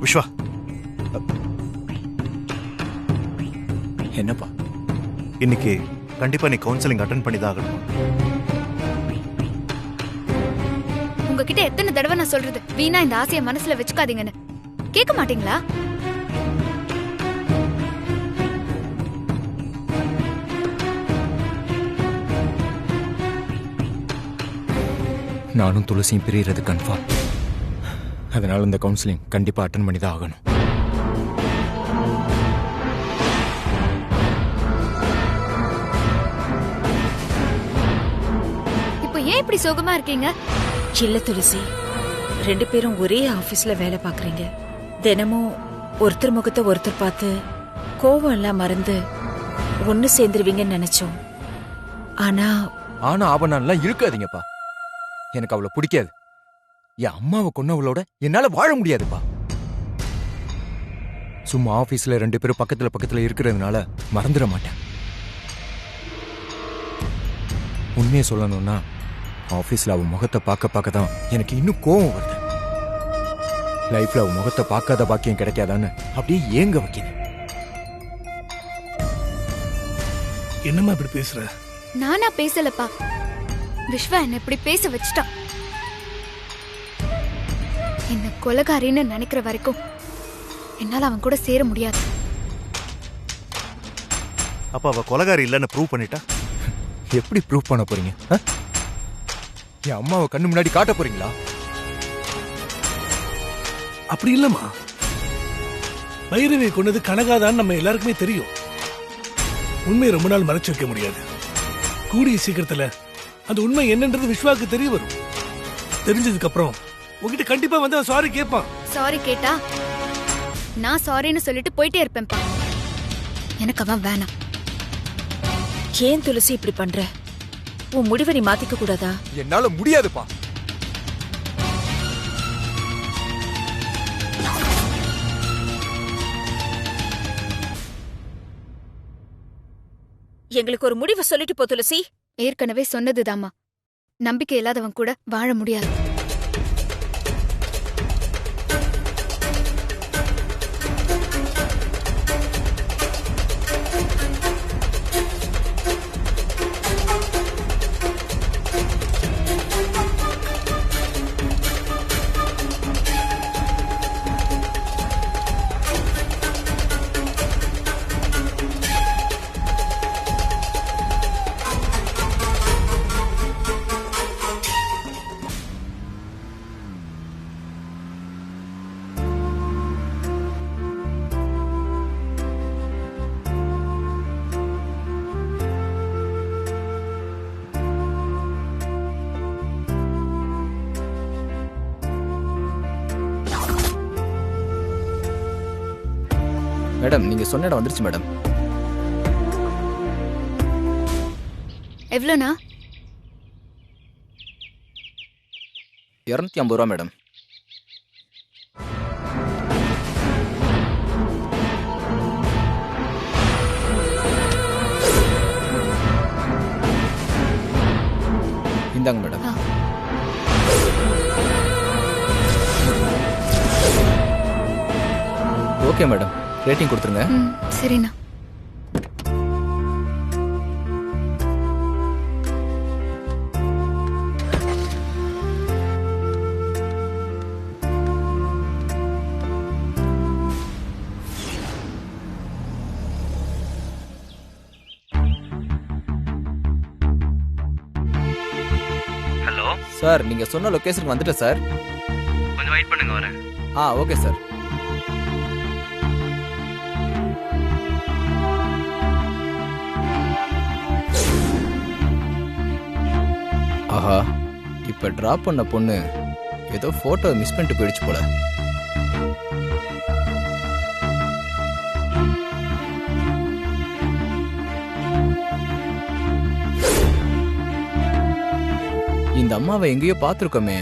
விஸ்வா, என்னப்பா? இன்னைக்கு கண்டிப்பா நீ கவுன்சிலிங் அட்டென்ட் பண்ணி தான் ஆகணும். உங்ககிட்ட எத்தனை தடவை நான் சொல்றது, வீணா இந்த ஆசையை மனசுல வச்சுக்காதீங்கன்னு. கேட்க மாட்டீங்களா? நானும் துளசியும் பிரியறது கன்ஃபார்ம். அதனால இந்த கவுன்சிலிங் கண்டிப்பா அட்டன் பண்ணி தான் ஆகணும். இப்போ ஏன் இப்படி சோகமா இருக்கீங்க? இல்ல துளசி, 2 பேரும் ஒரே ஆபீஸ்ல வேலை பாக்குறீங்க. தினமும் ஒருத்தர் முகத்தை ஒருத்தர் பார்த்து கோவம் எல்லாம் மறந்து ஒன்னு சேர்ந்துருவீங்கன்னு நினைச்சோம். ஆனா ஆபனான்லாம் இருக்காதீங்கப்பா. எனக்கு அவளை பிடிக்காது. என் அம்மாவை கொன்னவளோட என்னால வாழ முடியாதுப்பா. சும்மா ஆபீஸ்ல 2 பேரும் பக்கத்துல பக்கத்துல இருக்கிறதுனால மறந்துட மாட்டேன். உண்மையை சொல்லணும்னா ஆபீஸ்ல அவ முகத்தை பார்க்க தான் எனக்கு இன்னும் கோவம் வருது. லைஃப்ல அவ முகத்தை பார்க்காத பாக்கியம் கிடைக்காதான்னு அப்படியே ஏங்க வைக்குது. என்னம்மா இப்படி பேசுற? நானா பேசலப்பா, விஸ்வா என்ன இப்படி பேச வச்சுட்டான். என்ன கொலைகாரின்னு நினைக்கிற வரைக்கும் என்னால அவன் கூட சேர முடியாது. அப்ப அவ கொலைகாரி இல்லைன்னு ப்ரூவ் பண்ணிட்டா? எப்படி ப்ரூவ் பண்ண போறீங்க? என் அம்மாவை கண்ணு முன்னாடி காட்ட போறீங்களா? அப்படி இல்லம்மா, பைரவியை கொண்டது கனகாதான் நம்ம எல்லாருக்குமே தெரியும். உண்மையை ரொம்ப நாள் மறைச்சு வைக்க முடியாது. கூடிய சீக்கிரத்துல அந்த உண்மை என்னன்றது விஸ்வாக்கு தெரிய வரும். தெரிஞ்சதுக்கு அப்புறம் உங்ககிட்ட கண்டிப்பா வந்து அவன் சாரி கேட்பான். சாரி கேட்டா நான் சாரின்னு சொல்லிட்டு போயிட்டே இருப்பேன்ப்பா. எனக்கு அவன் வேணாம். ஏன் துளசி இப்படி பண்ற? உன் முடிவை நீ மாத்திக்க கூடாதா? என்னால முடியாதுப்பா. எங்களுக்கு ஒரு முடிவை சொல்லிட்டு போ துளசி. ஏற்கனவே சொன்னதுதாம்மா, நம்பிக்கை இல்லாதவன் கூட வாழ முடியாது. மேடம், நீங்க சொன்ன இடம் வந்துருச்சு மேடம். எவ்வளோண்ணா? 250 ரூபா மேடம். இந்தாங்க மேடம். ஓகே மேடம், ரேட்டிங் கொடுத்துருங்க. சரிண்ணா. ஹலோ சார், நீங்க சொன்ன லொகேஷனுக்கு வந்துட்டேன் சார். கொஞ்சம் வெயிட் பண்ணுங்க, வரேன். Okay sir. ஆஹா, இப்ப டிராப் பண்ண பொண்ணு ஏதோ போட்டோ மிஸ் பண்ணிட்டு போயிடுச்சு போல. இந்த அம்மாவை எங்கேயோ பார்த்திருக்கோமே.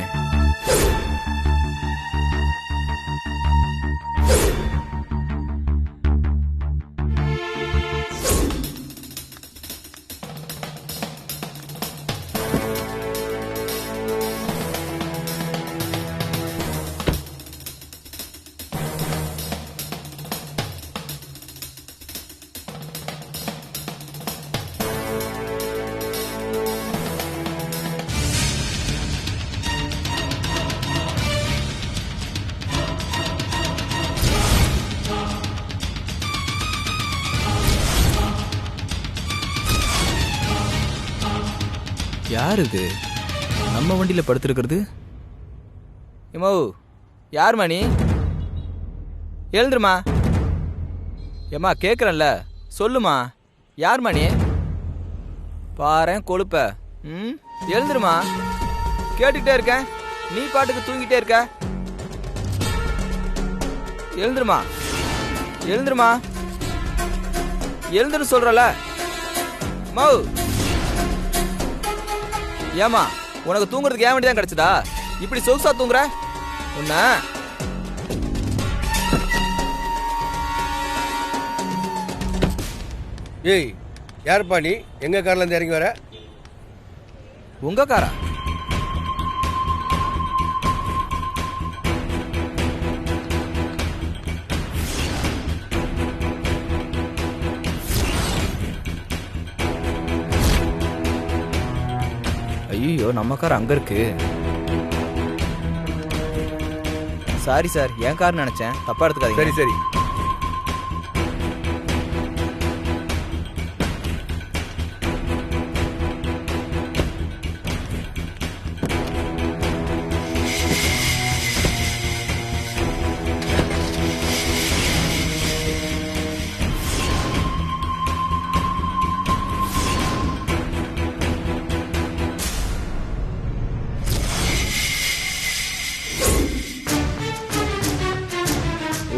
யார் இது நம்ம வண்டியில் படுத்துருக்கிறது? ஏமோ யார் மணி? எழுந்துருமா. ஏம்மா கேட்குறேன்ல, சொல்லுமா. யார் மணி? பாரேன் கொழுப்ப. எழுந்துருமா. கேட்டுக்கிட்டே இருக்கேன், நீ பாட்டுக்கு தூங்கிட்டே இருக்க. எழுந்துருமா, எழுந்துருமா, எழுந்துன்னு சொல்றல. மௌ ஏமா உனக்கு தூங்குறதுக்கு ஏன் வேண்டியதான் கிடைச்சதா? இப்படி சொகுசா தூங்குற உன்ன? ஏய், யாருப்பா நீ? எங்க கார்ல இருந்து இறங்கி வர? உங்க காரா? ஐயோ, நம்ம கார் அங்க இருக்கு. சாரி சார், என் கார் நினைச்சேன், தப்பா எடுத்துக்காதீங்க. சரி சரி.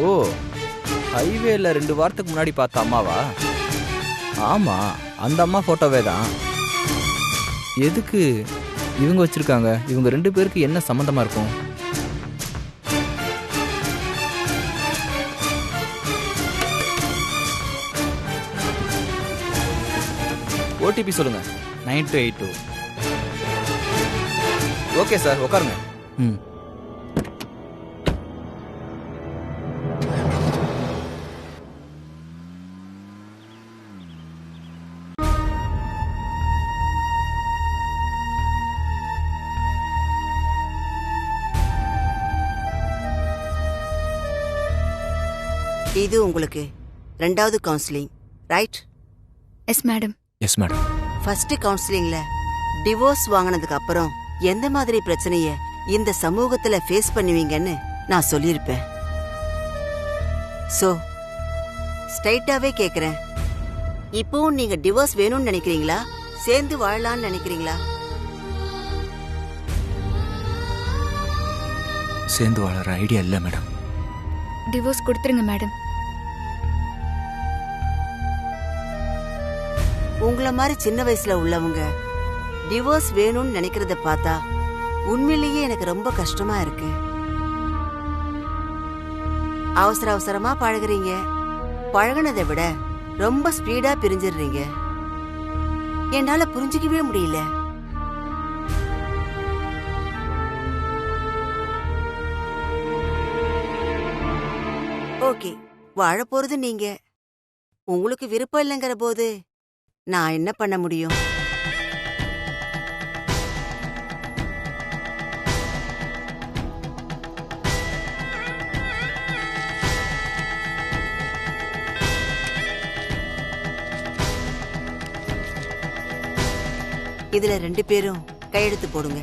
ஓ, ஹைவேல 2 வாரத்துக்கு முன்னாடி பார்த்த அம்மாவா? ஆமா, அந்த அம்மா போட்டோவே தான். எதுக்கு இவங்க வச்சிருக்காங்க? இவங்க 2 பேருக்கு என்ன சம்பந்தமா இருக்கும்? ஓடிபி சொல்லுங்க. 9282. ஓகே சார், உட்காருங்க. இது உங்களுக்கு 2வது counselling, right? Yes madam. Yes madam. First கவுன்சிலிங்ல டிவோர்ஸ் வாங்கினதுக்கு அப்புறம் எந்த மாதிரி பிரச்சனைய இந்த சமூகத்துல ஃபேஸ் பண்ணுவீங்கன்னு நான் சொல்லியிருப்பேன். சோ ஸ்ட்ரைட்டாவே கேக்குறேன், இப்போவும் நீங்க டிவோர்ஸ் வேணும்னு நினைக்கிறீங்களா, சேர்ந்து வாழலாம்னு நினைக்கிறீங்களா? சேர்ந்து வாழற ஐடியா இல்லை மேடம். டிவோர்ஸ் கொடுத்துருங்க மேடம். உங்களை மாதிரி சின்ன வயசுல உள்ளவங்க டிவோர்ஸ் வேணும்னு நினைக்கிறத பார்த்தா உண்மையிலேயே எனக்கு ரொம்ப கஷ்டமா இருக்கு. அவசர அவசரமா பழகுறீங்க, பழகுனதை விட ரொம்ப ஸ்பீடா பிரிஞ்சிடுறீங்க. என்னால புரிஞ்சுக்கவே முடியல. ஓகே, வாழ போறது நீங்க. உங்களுக்கு விருப்பம் இல்லைங்கிற போது நான் என்ன பண்ண முடியும்? இதுல 2 பேரும் கையெழுத்து போடுங்க.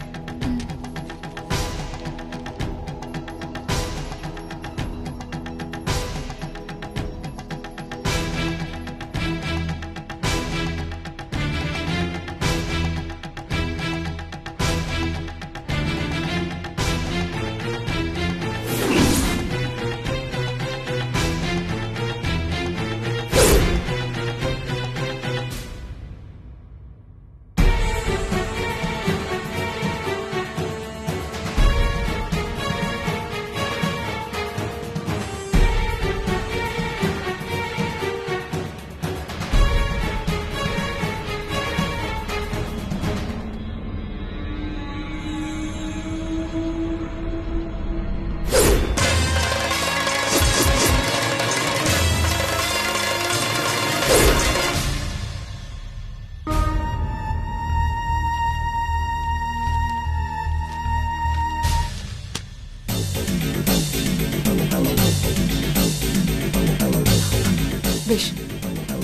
விஷ்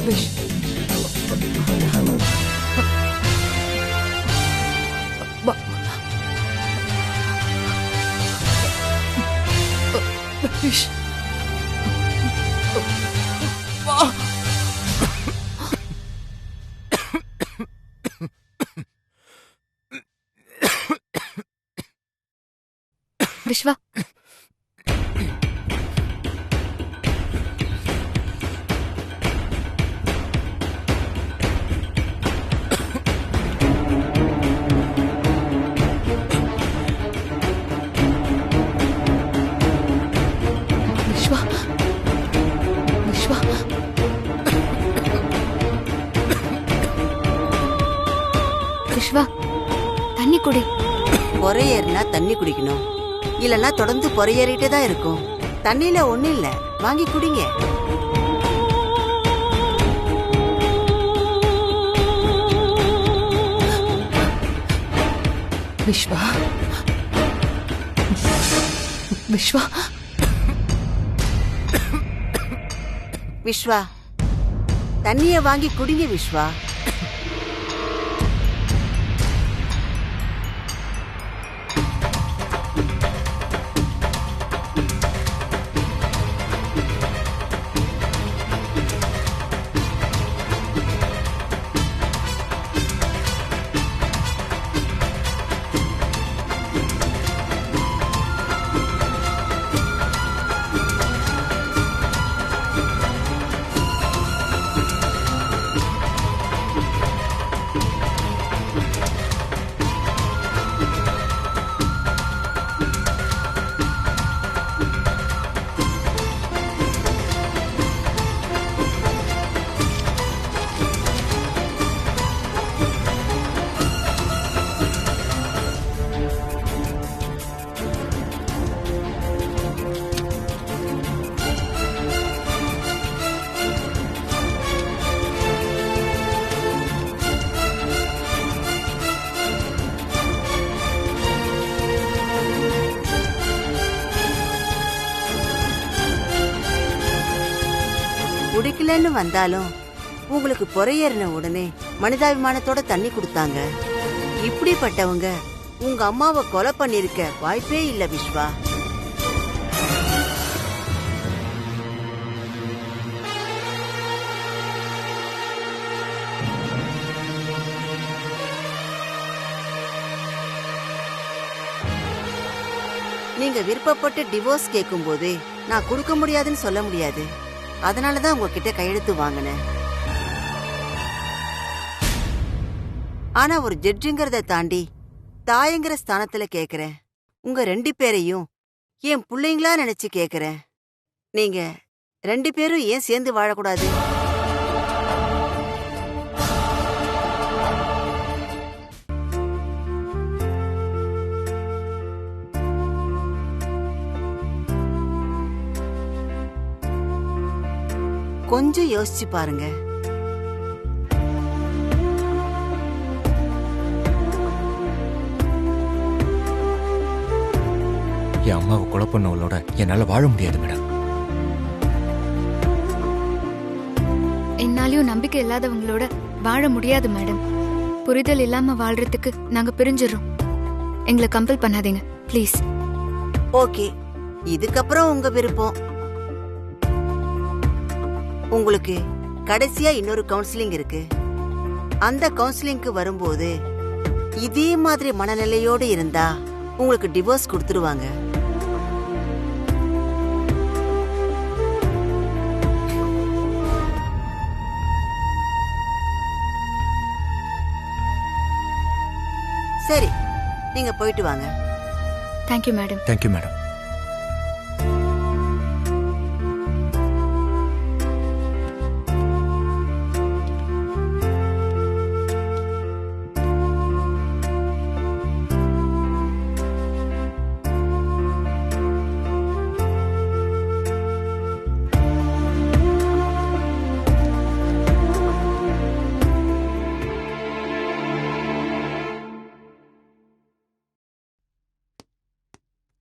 விஷ் விஸ்வா, விஸ்வா, விஸ்வா, விஸ்வா, தண்ணி குடி. பொறையேறினா தண்ணி குடிக்கணும், இல்லைன்னா தொடர்ந்து பொறையேறிட்டே தான் இருக்கும். தண்ணியில ஒண்ணும் இல்ல, வாங்கி குடிங்க. விஸ்வா, விஸ்வா, விஸ்வா, தண்ணிய வாங்கி குடிங்க விஸ்வா. குடிக்கலன்னு வந்தாலும் உங்களுக்கு பொறையேறின உடனே மனிதாபிமானத்தோட தண்ணி கொடுத்தாங்க. இப்படிப்பட்டவங்க உங்க அம்மாவை கொலை பண்ணிருக்க வாய்ப்பே இல்ல விஸ்வா. நீங்க விருப்பப்பட்டு டிவோர்ஸ் கேட்கும் போதே நான் கொடுக்க முடியாதுன்னு சொல்ல முடியாது. அதனாலதான் உங்ககிட்ட கையெழுத்து வாங்கினேன். ஆனா ஒரு ஜட்ஜுங்கிறத தாண்டி தாயங்கிற ஸ்தானத்துல கேக்குறேன். உங்க 2 பேரையும் என் பிள்ளைங்களா நினைச்சு கேக்குறேன். நீங்க 2 பேரும் ஏன் சேர்ந்து வாழக்கூடாது? கொஞ்சம் யோசிச்சு பாருங்க. என் அம்மாவை கொலை பண்ணவளோட என்னால வாழ முடியாது மேடம். என்னாலயும் நம்பிக்கை இல்லாதவங்களோட வாழ முடியாது மேடம். புரிதல் இல்லாம வாழ்றதுக்கு நாங்க பிரிஞ்சிடறோம். எங்களை கம்பல் பண்ணாதீங்க ப்ளீஸ். ஓகே, இதுக்கப்புறம் உங்க விருப்பம். உங்களுக்கு கடைசியா இன்னொரு கவுன்சிலிங் இருக்கு. அந்த கவுன்சிலிங்க்கு வரும்போது இதே மாதிரி மனநிலையோடு இருந்தா உங்களுக்கு டிவோர்ஸ் கொடுத்துருவாங்க. சரி, நீங்க போயிட்டு வாங்க. Thank you madam. Thank you madam.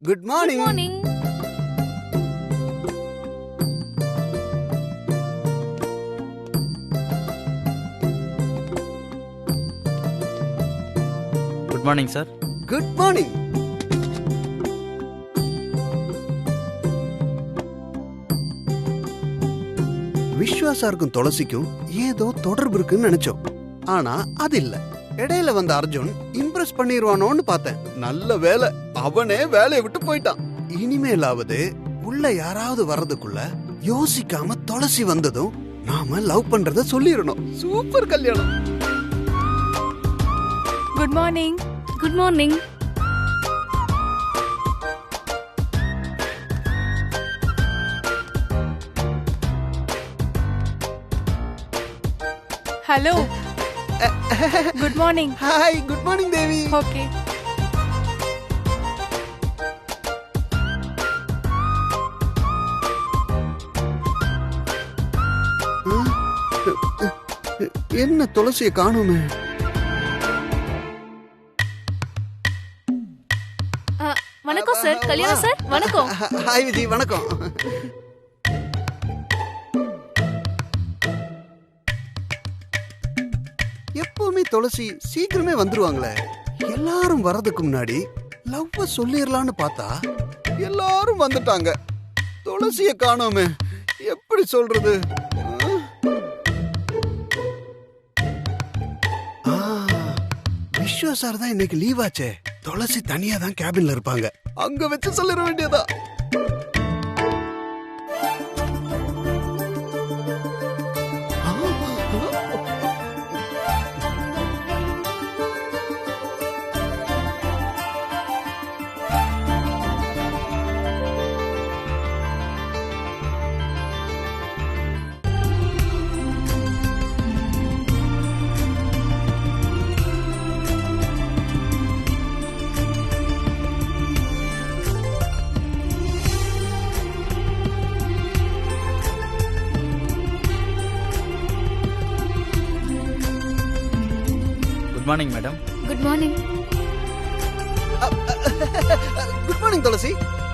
Good morning. Morning. Good morning sir. Good morning. Vishwa சாருக்கும் துளசிக்கும் ஏதோ தொடர்பு இருக்குன்னு நினைச்சோம். ஆனா அது இல்ல. இடையில வந்த அர்ஜுன் இம்ப்ரெஸ் பண்ணிடுவானோன்னு பார்த்தேன். நல்ல வேலை, அவனே வேலையை விட்டு போயிட்டான். இனிமேலாவது உள்ள யாராவது வர்றதுக்குள்ள யோசிக்காம துளசி வந்ததும் நாம லவ் பண்றத சொல்லிடணும். சூப்பர் கல்யாணம். Good morning. Good morning. Hello. Good morning. Hi, good morning Devi. Okay. என்ன துளசியை காணுமே? வணக்கம் சார். கல்யாணம் சார். வணக்கம். ஹாய் விஜி, வணக்கம். எப்பவுமே துளசி சீக்கிரமே வந்துருவாங்களே. எல்லாரும் வர்றதுக்கு முன்னாடி லவ்வ சொல்லிடலான்னு பார்த்தா எல்லாரும் வந்துட்டாங்க. துளசிய காணோமே, எப்படி சொல்றது? விஸ்வா சார் தான் இன்னைக்கு லீவ் ஆச்சே. துளசி தனியா தான் கேபின்ல இருப்பாங்க. அங்க வச்சு சொல்லிட வேண்டியதா. Good morning madam. Good morning. Good morning Tulasi.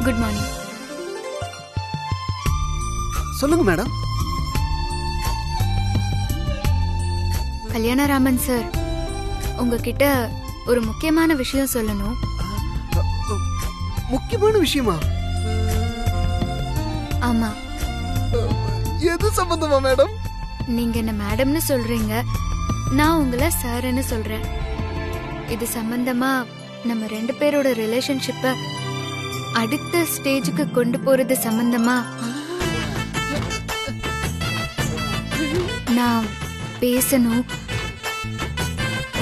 Good morning. சொல்லுங்க மேடம். கல்யாணராமன் சார், உங்ககிட்ட ஒரு முக்கியமான விஷயம் சொல்லணும். முக்கியமான விஷயமா? ஆமா. எது சம்பந்தமா மேடம்? நீங்க என்ன மேடம்னு சொல்றீங்க, நான் உங்களை சார்னு சொல்றேன். இது சம்பந்தமா நம்ம 2 பேரோட ரிலேஷன்ஷிப்ப அடுத்த ஸ்டேஜுக்கு கொண்டு போறது சம்பந்தமா நான் பேசணும்.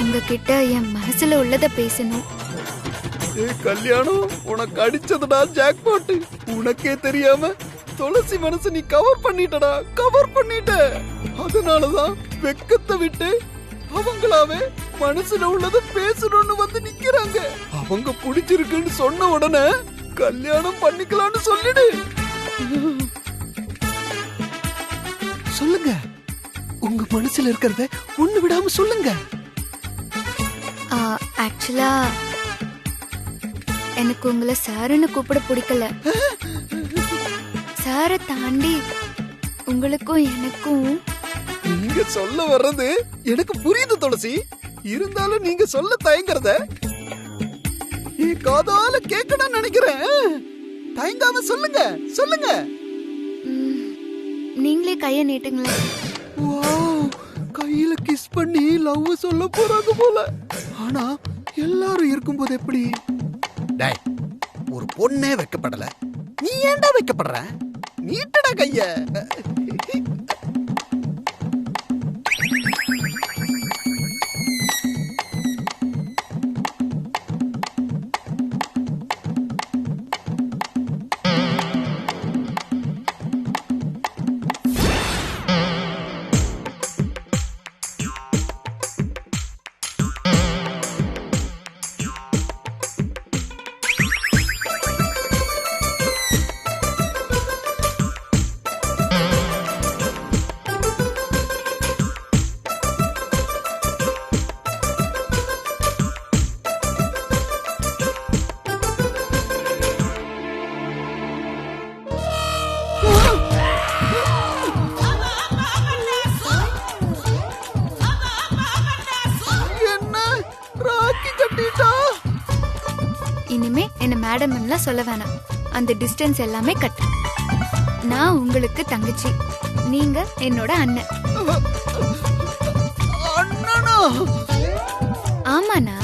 உங்ககிட்ட என் மனசுல உள்ளத பேசணும். கல்யாணம் உனக்கு அடிச்சதுடா ஜாக்பாட். உனக்கே தெரியாம துளசி மனசு நீ கவர் பண்ணிட்டடா, கவர் பண்ணிட்ட. அதனாலதான் வெக்கத்தை விட்டு அவங்களாவே மனசுல உள்ளத பேசணும்னு வந்து நிக்கிறாங்க. அவங்க பிடிச்சிருக்குன்னு சொன்ன உடனே கல்யாணம் பண்ணிக்கலாம்னு சொல்லிடு. சொல்லுங்க, உங்க மனசுல இருக்கிறத ஒண்ணு விடாம சொல்லுங்க. ஆக்சுவலா எனக்கு உங்களை சாருன்னு கூப்பிட பிடிக்கல. சாரை தாண்டி உங்களுக்கும் எனக்கும். நீங்க சொல்ல வர்றது எனக்கு புரியுது துளசி. இருந்தாலும் நீங்க சொல்ல தயங்குறத காதால கேட்கணும்னு நினைக்கிறேன். தயங்காம சொல்லுங்க, சொல்லுங்க. நீங்களே கைய நீட்டுங்களேன். கையில கிஸ் பண்ணி லவ் சொல்ல போறாங்க போல. ஆனா எல்லாரும் இருக்கும்போது எப்படி? டேய், ஒரு பொண்ணே வைக்கப்படல, நீ ஏன்டா வைக்கப்படுற? நீட்டடா கைய. இனிமே என்ன மேடம் சொல்ல வேணாம். அந்த டிஸ்டன்ஸ் எல்லாமே கட். நான் உங்களுக்கு தங்கச்சி, நீங்க என்னோட அண்ணன். ஆமாண்ணா.